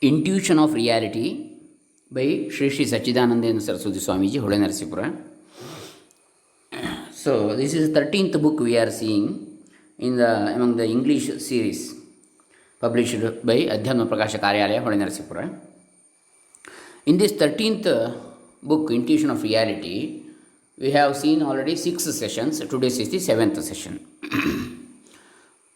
Intuition of Reality by Sri SachchidAnandEndra Saraswtee SwAmeeji, HoLenaraseepura. So, this is the 13th book we are seeing among the English series published by AdhyAtma PrakAsha KAryAlaya, HoLenaraseepura. In this 13th book, Intuition of Reality, we have seen already 6 sessions. Today is the 7th session.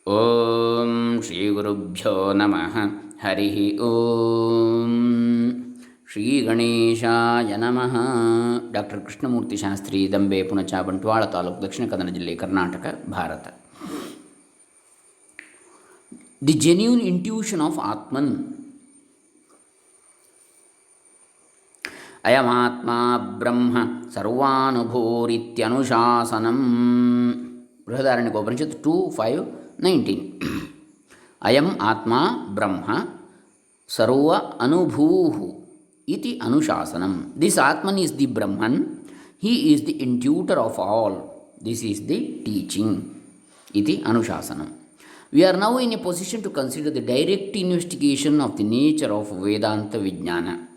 Om Shri Gurubhyo Namaha Harihi Om Shri Ganeshaya Namaha. Dr. Krishnamurti Shastri, Dambe, Punacha, Bantwala Taluk, Dakshina Kannada Jille, Karnataka, Bharata. The genuine intuition of Atman. Ayamatma Brahma Sarvanubhurityanushasanam. Brihadaranyaka Upanishad 2:5-19. Ayam Atma Brahma Sarva Anubhuhu iti Anushasanam. This Atman is the Brahman. He is the intuitor of all. This is the teaching. Iti Anushasanam. We are now in a position to consider the direct investigation of the nature of Vedanta Vijnana,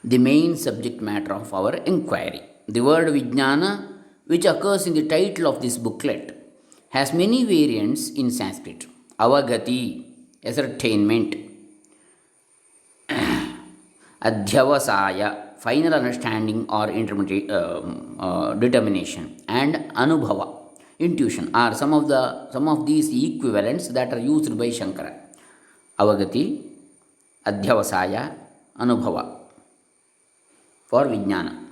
the main subject matter of our inquiry. The word Vijnana, which occurs in the title of this booklet, has many variants in Sanskrit. Avagati, ascertainment; Adhyavasaya, final understanding or determination; and Anubhava, intuition, are some of these equivalents that are used by Shankara. Avagati, Adhyavasaya, Anubhava for Vijnana.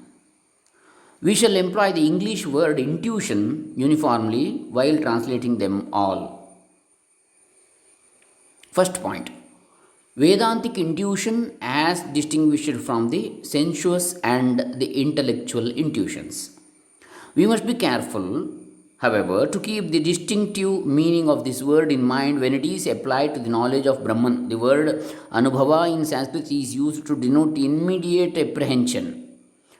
We shall employ the English word intuition uniformly while translating them all. First point: Vedantic intuition as distinguished from the sensuous and the intellectual intuitions. We must be careful, however, to keep the distinctive meaning of this word in mind when it is applied to the knowledge of Brahman. The word Anubhava in Sanskrit is used to denote immediate apprehension,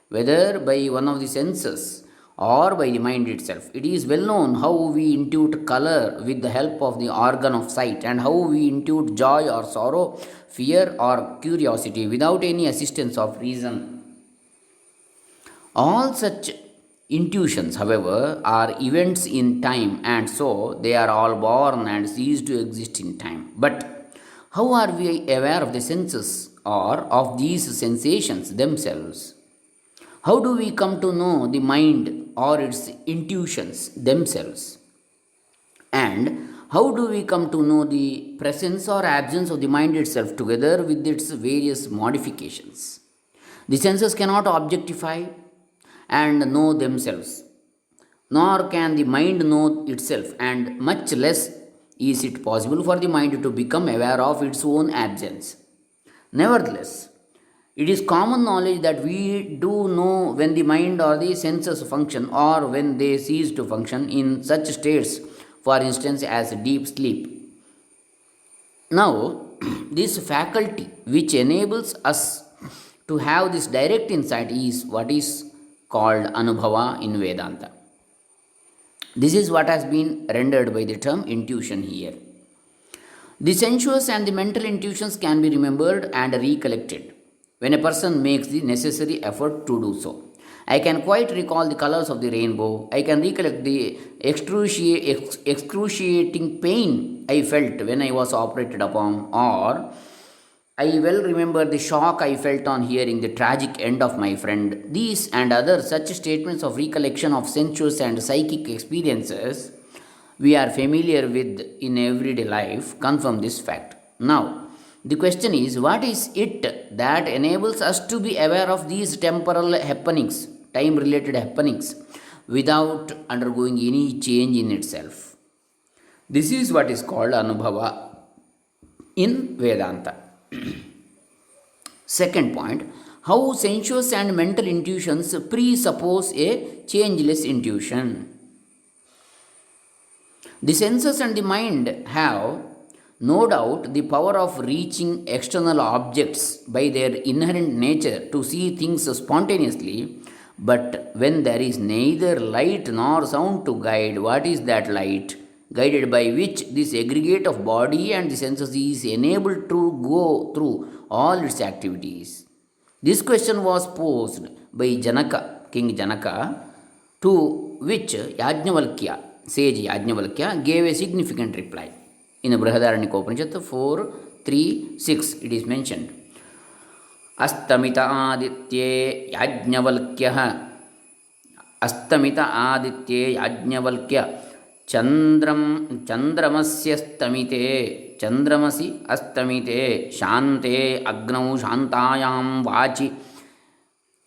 whether by one of the senses or by the mind itself. It is well known how we intuit color with the help of the organ of sight, and how we intuit joy or sorrow, fear or curiosity without any assistance of reason. All such intuitions, however, are events in time, and so they are all born and cease to exist in time. But how are we aware of the senses or of these sensations themselves? How do we come to know the mind or its intuitions themselves? And how do we come to know the presence or absence of the mind itself together with its various modifications? The senses cannot objectify and know themselves, nor can the mind know itself, and much less is it possible for the mind to become aware of its own absence. Nevertheless, it is common knowledge that we do know when the mind or the senses function or when they cease to function in such states, for instance, as deep sleep. Now, this faculty which enables us to have this direct insight is what is called Anubhava in Vedanta. This is what has been rendered by the term intuition here. The sensuous and the mental intuitions can be remembered and recollected when a person makes the necessary effort to do so. I can quite recall the colors of the rainbow. I can recollect the excruciating pain I felt when I was operated upon, or I well remember the shock I felt on hearing the tragic end of my friend. These and other such statements of recollection of sensuous and psychic experiences we are familiar with in everyday life confirm this fact. Now, the question is, what is it that enables us to be aware of these temporal happenings, time related happenings, without undergoing any change in itself? This is what is called Anubhava in Vedanta. Second point: how sensuous and mental intuitions presuppose a changeless intuition. The senses and the mind have no doubt the power of reaching external objects by their inherent nature to see things spontaneously, but when there is neither light nor sound to guide what is that light, guided by which this aggregate of body and the senses is enabled to go through all its activities. This question was posed by Janaka, King Janaka, to which Yajnavalkya, sage Yajnavalkya, gave a significant reply. In the Brihadaranyaka Upanishad 4:3-6, it is mentioned. Astamita aditye Yajnavalkya अस्तमित आदित्ये Yajnavalkya चंद्रमस्यस्तमिते चंद्रमसि अस्तमिते शान्ते अग्नौ शान्तायां वाचि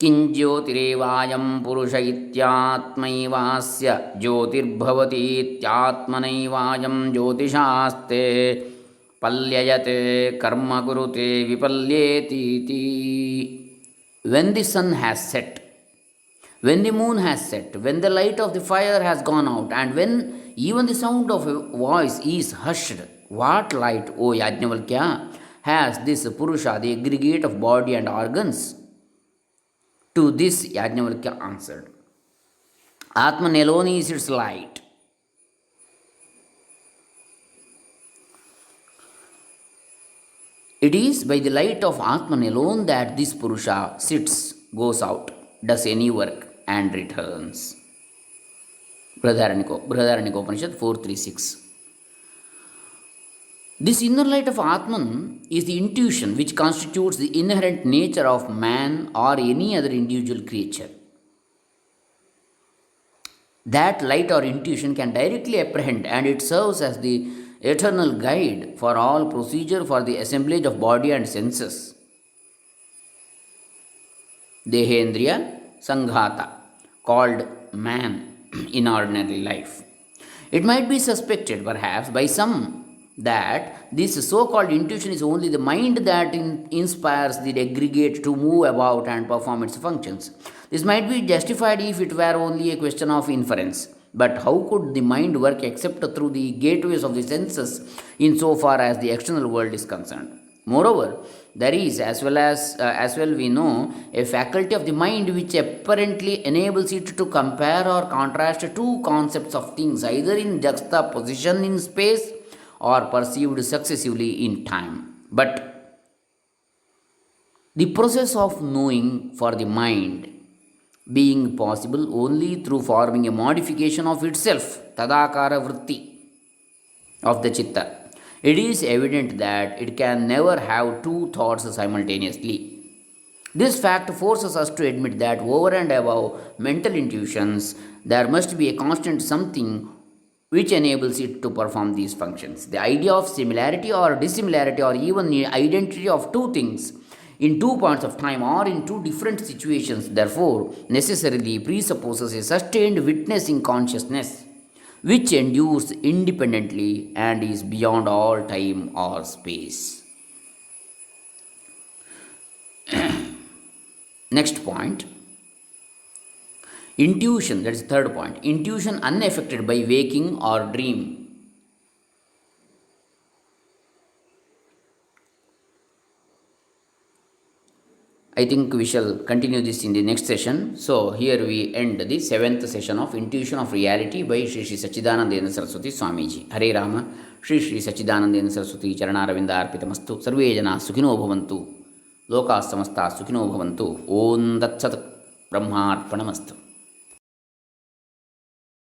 किंज्योतिरेवायं पुरुष इत्यात्मैवास्य ज्योतिर्भवतीत्यात्मनैवायं ज्योतिषास्ते पल्ययते कर्म कुरुते विपल्येतीति. When the sun has set, when the moon has set, when the light of the fire has gone out, and when even the sound of a voice is hushed, what light, O Yajnavalkya, has this Purusha, the aggregate of body and organs? To this Yajnavalkya answered, Atman alone is its light. It is by the light of Atman alone that this Purusha sits, goes out, does any work, and returns. Brihadaranyaka Upanishad 4:3-6. This inner light of Atman is the intuition which constitutes the inherent nature of man or any other individual creature. That light or intuition can directly apprehend, and it serves as the eternal guide for all procedure for the assemblage of body and senses. Dehendriya Sanghata, called man in ordinary life. It might be suspected, perhaps, by some that this so called intuition is only the mind that inspires the aggregate to move about and perform its functions. This might be justified if it were only a question of inference. But how could the mind work except through the gateways of the senses in so far as the external world is concerned? Moreover, there is, as well we know, a faculty of the mind which apparently enables it to compare or contrast two concepts of things, either in juxtaposition in space or perceived successively in time. But the process of knowing for the mind being possible only through forming a modification of itself, tadakara vritti, of the chitta, it is evident that it can never have two thoughts simultaneously. This fact forces us to admit that over and above mental intuitions, there must be a constant something which enables it to perform these functions. The idea of similarity or dissimilarity or even the identity of two things in two points of time or in two different situations, therefore, necessarily presupposes a sustained witnessing consciousness which endures independently and is beyond all time or space. Next point, intuition, that is the third point. Intuition unaffected by waking or dream. I think we shall continue this in the next session. So, here we end the 7th session of Intuition of Reality by Sri SachchidAnandEndra Saraswtee SwAmeeji. Hare Rama, Sri SachchidAnandEndra Saraswtee Charanaravindha Arpitamastu. Sarve Jana Sukhino Bhavantu. Loka Samasta Sukhino Bhavantu. Om Tat Sat Brahmarpanamastu.